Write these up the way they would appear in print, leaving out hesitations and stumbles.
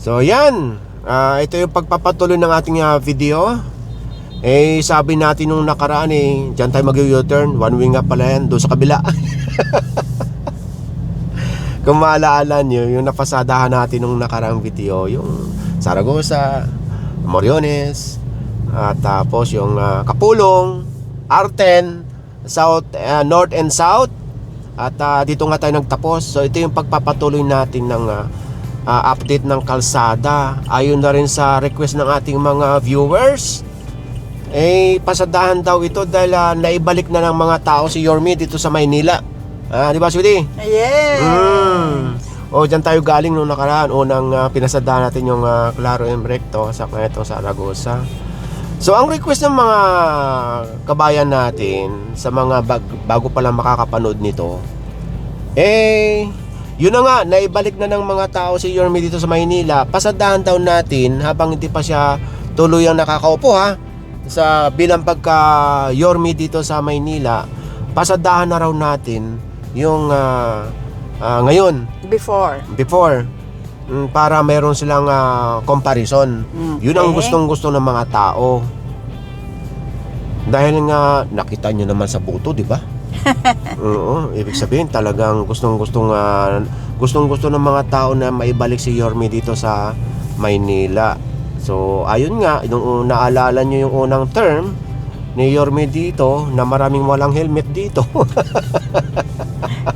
So yan, ito yung pagpapatuloy ng ating video. Sabi natin nung nakaraan dyan tayo mag-U-turn. One way nga pala yan, doon sa kabila. Kung maalaala nyo, yung napasadahan natin nung nakaraang video, yung Zaragoza, Moriones, at tapos yung Kapulong, Arten, South, North and South. At dito nga tayo nagtapos. So ito yung pagpapatuloy natin ng update ng kalsada. Ayon na rin sa request ng ating mga viewers, pasadahan daw ito dahil naibalik na ng mga tao si Yorme dito sa Maynila. Di ba, sweetie? Yes. Dyan tayo galing nung nakaraan. Unang pinasadahan natin yung Claro M. Recto sa Zaragoza. So ang request ng mga kabayan natin sa mga bago pa lang makakapanood nito, yun na nga, naibalik na ng mga tao si Yorme dito sa Maynila. Pasadahan daw natin habang hindi pa siya tuluyang nakakaupo sa bilang pagka Yorme dito sa Maynila. Pasadahan na raw natin yung ngayon Before para meron silang comparison. Yun ang gustong-gusto ng mga tao. Dahil nga nakita nyo naman sa buto, di ba? Oo, ibig sabihin talagang gustong-gusto ng mga tao na maibalik si Yorme dito sa Maynila. So ayun nga, nung naalala nyo yung unang term ni Yorme dito na maraming walang helmet dito.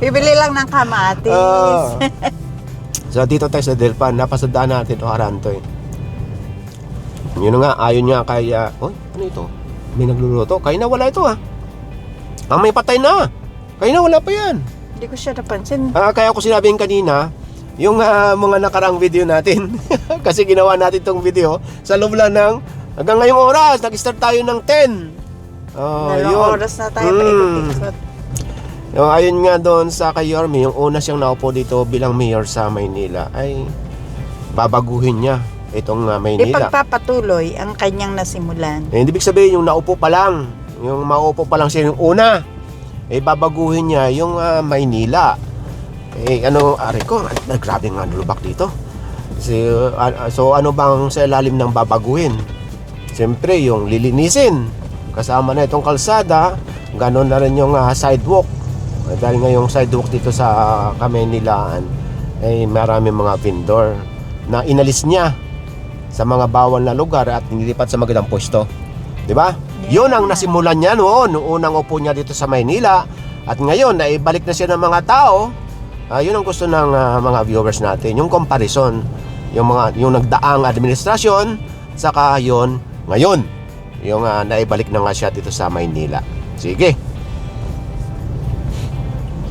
bibili lang ng kamatis. So dito tayo sa Delpan, napasadaan natin o Aranto Yun nga, ayun nga kaya, ano ito? May nagluluto, kaya na wala ito may patay na, kaya na wala pa yan. Hindi ko siya napansin. Kaya ko sinabihin kanina yung mga nakarang video natin. Kasi ginawa natin tong video sa loob lang ng hanggang ngayong oras, nag-start tayo ng 10. Dalawang oras na tayo paikot-ikot. Ayun nga doon sa kay Yorme, yung una siyang naupo dito bilang mayor sa Maynila, ay babaguhin niya itong Maynila. Ipagpapatuloy ang kanyang nasimulan. Hindi ibig sabihin yung naupo pa lang, yung maupo pa lang siya yung una, babaguhin niya yung Maynila. Grabe nga lubak dito. So ano bang sa ilalim ng babaguhin? Siyempre yung lilinisin. Kasama na itong kalsada, ganoon na rin yung sidewalk. Dahil nga yung sidewalk dito sa Kamaynilaan marami mga vendor na inalis niya sa mga bawal na lugar at nilipat sa magandang pwesto. 'Di ba? Yeah. Yun ang nasimulan niya noon, nung unang upo niya dito sa Maynila. At ngayon, naibalik na siya ng mga tao. Yun ang gusto ng mga viewers natin, yung comparison, yung nagdaang administrasyon, saka yun ngayon, yung naibalik na nga siya dito sa Maynila. Sige.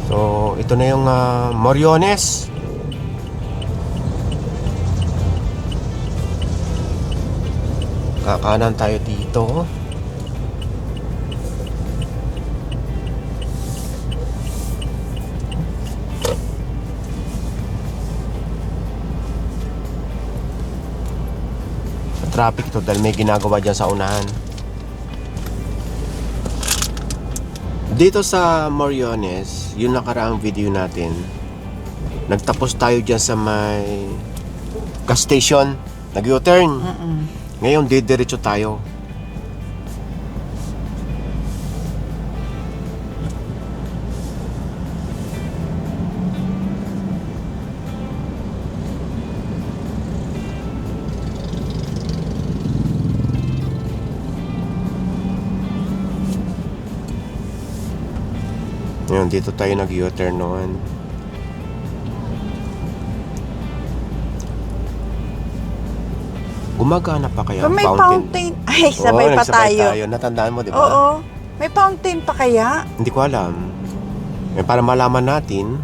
So, ito na yung Moriones. Kakanan tayo dito. Traffic to dahil may ginagawa dyan sa unahan. Dito sa Moriones, yung nakaraang video natin, nagtapos tayo dyan sa may gas station, nag-U-turn. Ngayon didiretso tayo. Ngayon, dito tayo nag-U-turn noon. Gumagana pa kaya ang May fountain. Ay, sabay pa tayo. Natandaan mo, di ba? Oo. May fountain pa kaya? Hindi ko alam. Para malaman natin,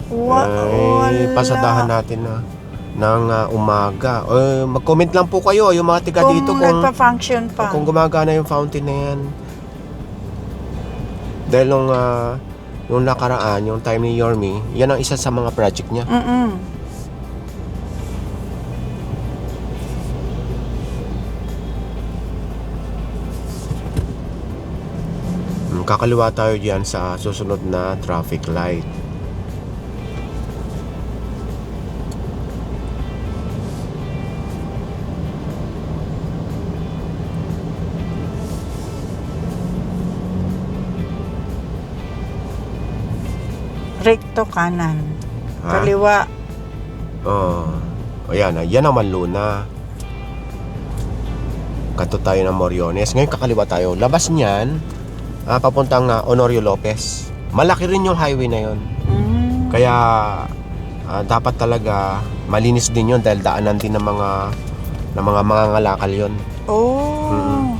Wala. pasadahan natin ng umaga. Mag-comment lang po kayo, yung mga tiga dito Kung nagpa-function pa. kung gumagana yung fountain na yan. Dahil nung nakaraan, yung time ni Yorme, yan ang isa sa mga project niya. Kakaliwa tayo diyan sa susunod na traffic light. Recto kanan. Ha? Kaliwa. Oh. Ayan, yan naman Luna. Kanto tayo ng Moriones. Ngayon kakaliwa tayo. Labas niyan, papuntang Honorio Lopez. Malaki rin yung highway na yon. Kaya dapat talaga malinis din yon dahil daanan din ng mga mangangalakal yon. Oh.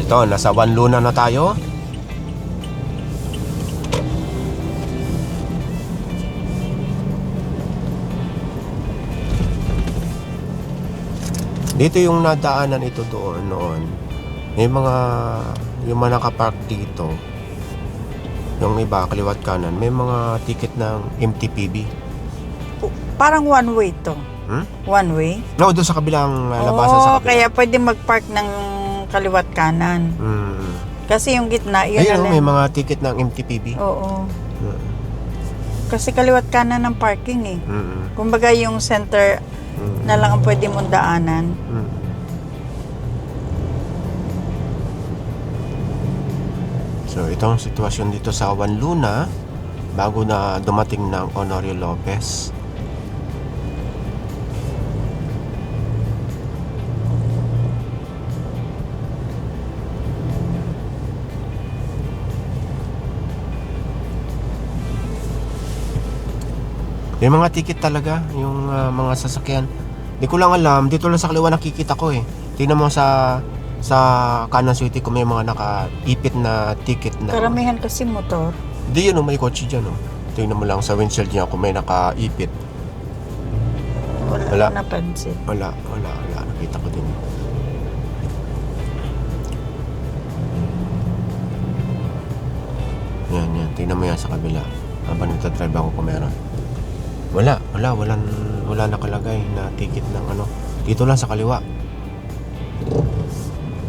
Ito, nasa One Luna na tayo. Dito yung nadaanan ito doon noon. May yung mga nakapark dito. Yung iba, kaliwat kanan, may mga ticket ng MTPB. Parang one way to. One way? No, doon sa kabilang labasan sa kabila. Kaya pwede mag-park ng kaliwat kanan. Kasi yung gitna, yun Ayun, na may lang. mga ticket ng MTPB. Oo. Kasi kaliwat kanan ng parking eh. Kumbaga yung center na lang ang pwede mong daanan. So, itong sitwasyon dito sa One Luna bago na dumating ng Honorio Lopez. May mga ticket talaga yung mga sasakyan. Di ko lang alam, dito lang sa kaliwa nakikita ko eh. Tingnan mo sa kanan suite ko may mga nakaipit na ticket na. Karamihan kasi motor. Di yun, may kotse dyan. Tingnan mo lang sa windshield niya kung may nakaipit. Wala. Wala. Napansin. Wala. Nakita ko din. Yan. Tingnan mo yan sa kabila. Habang nagtatrive ako kung meron. Wala nakalagay na ticket ng ano. Dito lang sa kaliwa.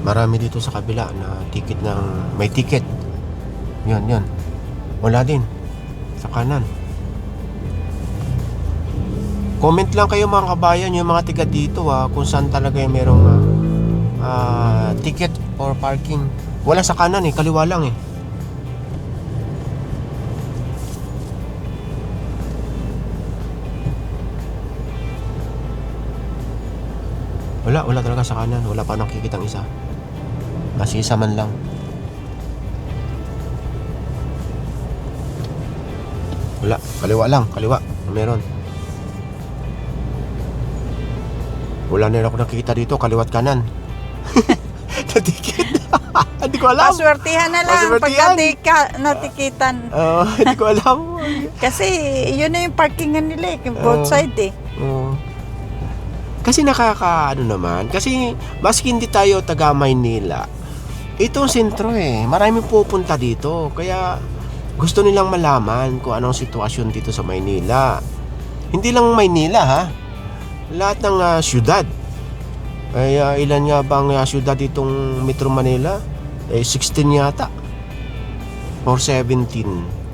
Marami dito sa kabila na ticket ng may ticket. Yan. Wala din sa kanan. Comment lang kayo mga kabayan, yung mga tiga dito kung saan talaga yung merong ticket for parking. Wala sa kanan kaliwa lang eh. Wala talaga sa kanan. Wala pa nakikitang isa. Kasi isa man lang. Wala. Kaliwa lang. Kaliwa. Meron. Wala na rin ako nakikita dito. Kaliwat kanan. Natikit. Hindi ko alam. Paswertihan na lang Paswertihan. pagka natikitan. Hindi ko alam. Kasi yun na yung parkingan nila both side eh. Kasi naman. Kasi maski hindi tayo taga Maynila, itong sentro maraming pupunta dito. Kaya gusto nilang malaman kung anong sitwasyon dito sa Maynila. Hindi lang Maynila lahat ng syudad. Ay ilan nga bang syudad itong Metro Manila? 16 yata or 17.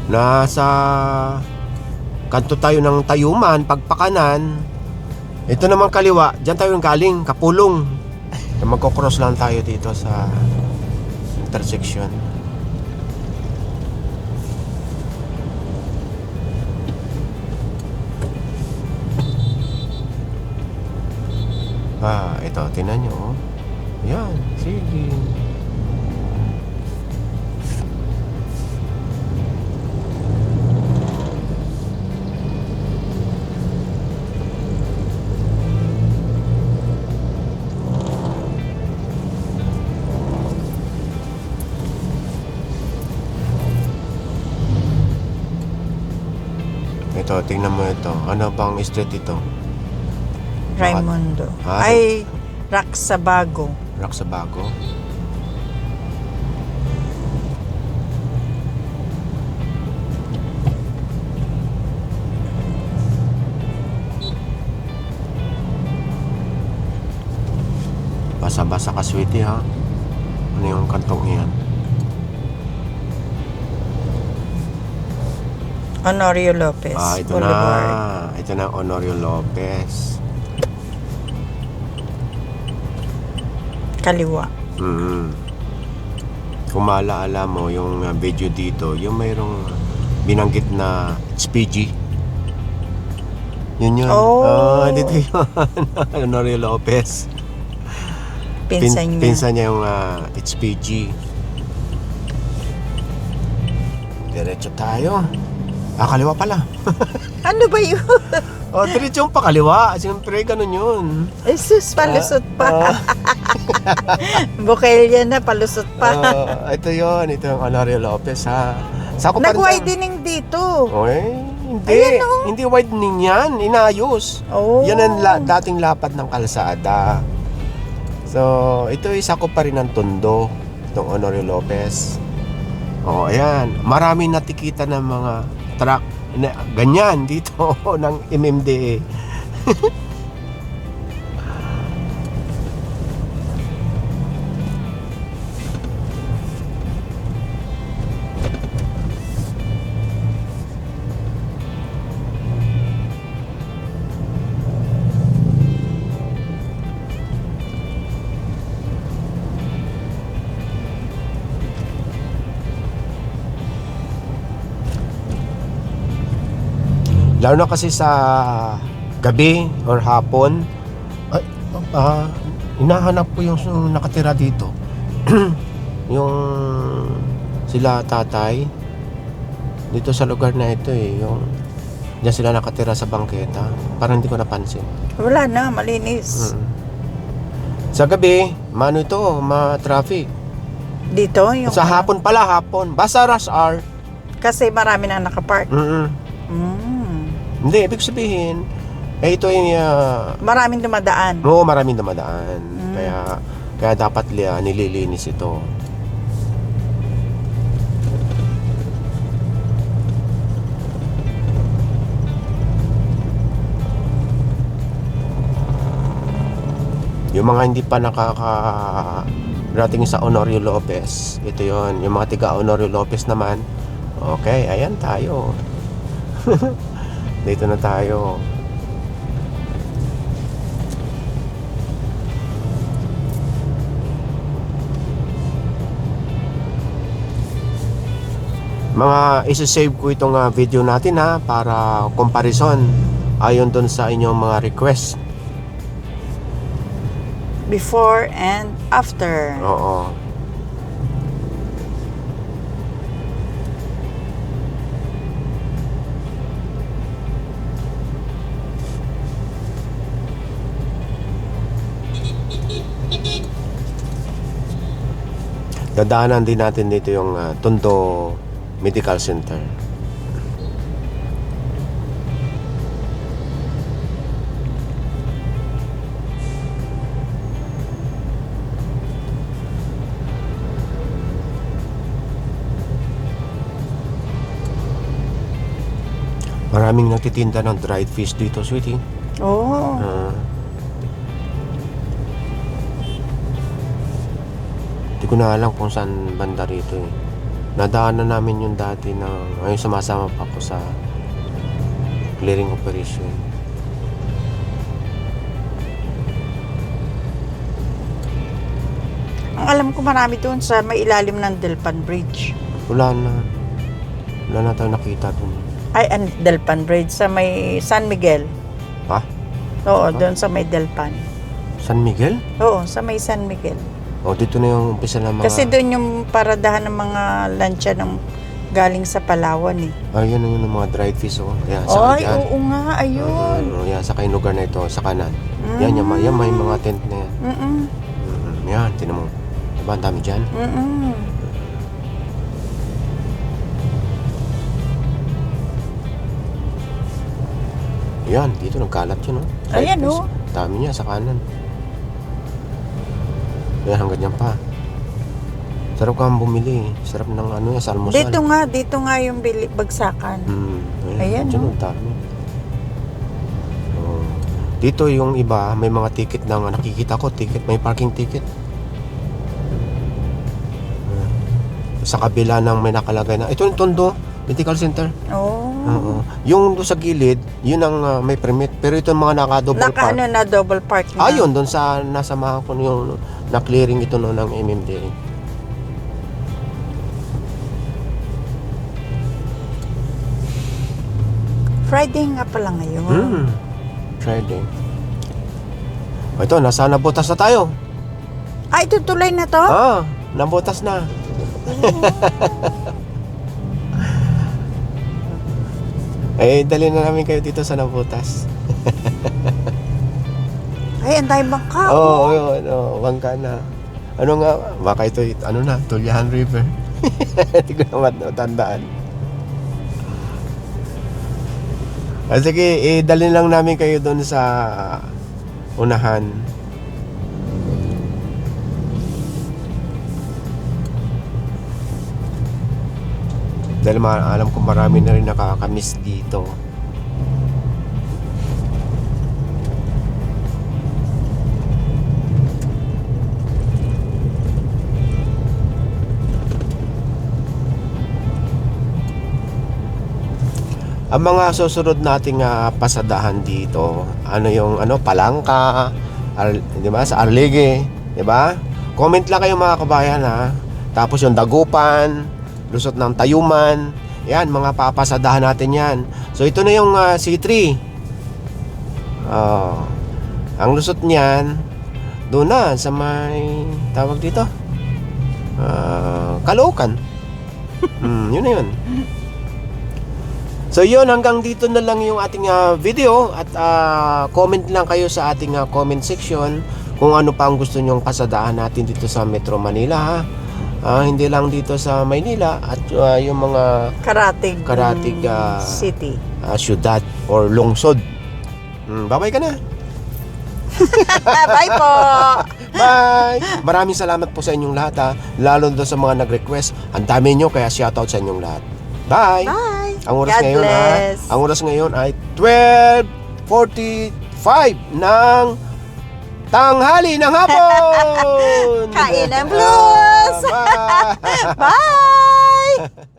Nasa kanto tayo ng Tayuman, pagpakanan. Ito naman kaliwa, diyan tayo galing, Kapulong. Magko-cross lang tayo dito sa intersection. Ito, tingnan nyo. Yan, sige. Ito, tingnan mo ito. Ano bang street ito? Raimundo. Ay, Raksabago. Raksabago. ka, sweetie, ha? Ano yung kantong iyan? Honorio Lopez Ito Boulevard. na. Ito na, Honorio Lopez. Kaliwa. Kung maalaala mo yung video dito, yung mayroong binanggit na HPG. Yun. Dito yun. Honorio Lopez. Pinsan niya. Pinsan niya yung HPG. Diretso tayo. Kaliwa pala. Ano ba yun? Diretso yung pakaliwa. Siyempre, ganun yun. Jesus, palusot pa. Bukelya na, palusot pa. Ito yun. Ito yung Honorio Lopez, ha? Sako pa rin Nag-widening dito. hindi. Ayan, oh. Hindi widening yan. Inayos. Yan ang dating lapad ng kalsada. So, ito isa ko pa rin ng Tondo. Itong Honorio Lopez. Ayan. Marami natikita ng mga truck. Ganyan dito ng MMDA. Lalo na kasi sa gabi or hapon, hinahanap ko yung nakatira dito. Yung sila tatay dito sa lugar na ito yung diyan sila nakatira sa bangketa. Parang hindi ko napansin. Wala na, malinis. Sa gabi, ma-traffic. Dito yung Sa hapon pala, basta rush hour. kasi marami na nakapark. Hindi, ibig sabihin, ito yung Maraming dumadaan. Oo, maraming dumadaan. Kaya dapat nililinis ito. Yung mga hindi pa nakakarating sa Honorio Lopez, ito yon. Yung mga tiga Honorio Lopez naman, okay, ayan tayo. Dito na tayo. Mga isa-save ko itong video natin, ha, para comparison ayon doon sa inyong mga request. Before and after. Oo. Dadaanan din natin dito yung Tondo Medical Center. Maraming nagtitinda ng dried fish dito, sweetie. Oh. Hindi ko na alam kung saan banda rito eh. Nadaanan namin yung dati ngayon sumasama pa ako sa clearing operation. Ang alam ko marami doon sa may ilalim ng Delpan Bridge. Wala na tayong nakita dun. Ay, Delpan Bridge sa may San Miguel. Ha? Oo, doon sa may Delpan. San Miguel? Oo, sa may San Miguel. Dito na yung umpisa ng mga... Kasi doon yung paradahan ng mga lancha ng galing sa Palawan eh. Ayun yung mga dried fish, Yan, saka Ay, dyan. oo nga, ayun. Yan, sa yung lugar na ito, sa kanan. Yan, may mga tent na yan. Yan, tinan mo. Diba, ang dami dyan? Yan, dito nagkalat yun, Dried Ayan, fish. Dami niya sa kanan. Yan, hanggang dyan pa. Sarap kang bumili. Sarap ng sa almusal. Dito nga yung bagsakan. Ayan, dyan, dami. Dito yung iba, may mga ticket na nakikita ko, may parking ticket. Sa kabila ng may nakalagay na, ito yung Tondo Medical Center. Oh. Oo. Yung doon sa gilid, yun ang may permit. Pero ito yung mga naka-double park. Naka na double park na. Ayun, doon sa nasamahan ko yung na-clearing ito no, ng MMDA. Friday nga pala ngayon. Friday. O ito, nasa nabutas na tayo. Ay, tutuloy na to? Nabutas na. Dali na namin kayo dito sa nabutas. Ay, anday bangka. Oo, bangka na. Ano nga, baka ito, Tulyahan River. Hindi ko naman tandaan. Sige, dali lang namin kayo doon sa unahan. Dahil alam ko marami na rin nakakamiss dito. Ang mga susunod nating pasadahan dito, Palangka, di ba? Sa Arlige, di ba? Comment lang kayo mga kabayan ha. Tapos yung Dagupan, lusot ng Tayuman, yan, mga papasadahan natin yan. So ito na yung C3. Ang lusot niyan, doon na sa may tawag dito, Caloocan. Yun na yun. So yun, hanggang dito na lang yung ating video. At comment lang kayo sa ating comment section kung ano pa ang gusto nyong pasadahan natin dito sa Metro Manila ha. Hindi lang dito sa Maynila at yung mga karatig city, syudad or lungsod. Bye-bye ka na. Bye po. Bye. Maraming salamat po sa inyong lahat ha. Lalo doon sa mga nag-request. Ang dami nyo, kaya shoutout sa inyong lahat. Bye. Bye. Ang oras God ngayon bless. ang oras ngayon ay 12:45 ng tanghali ng hapon. Kain ng blues. Bye. Bye.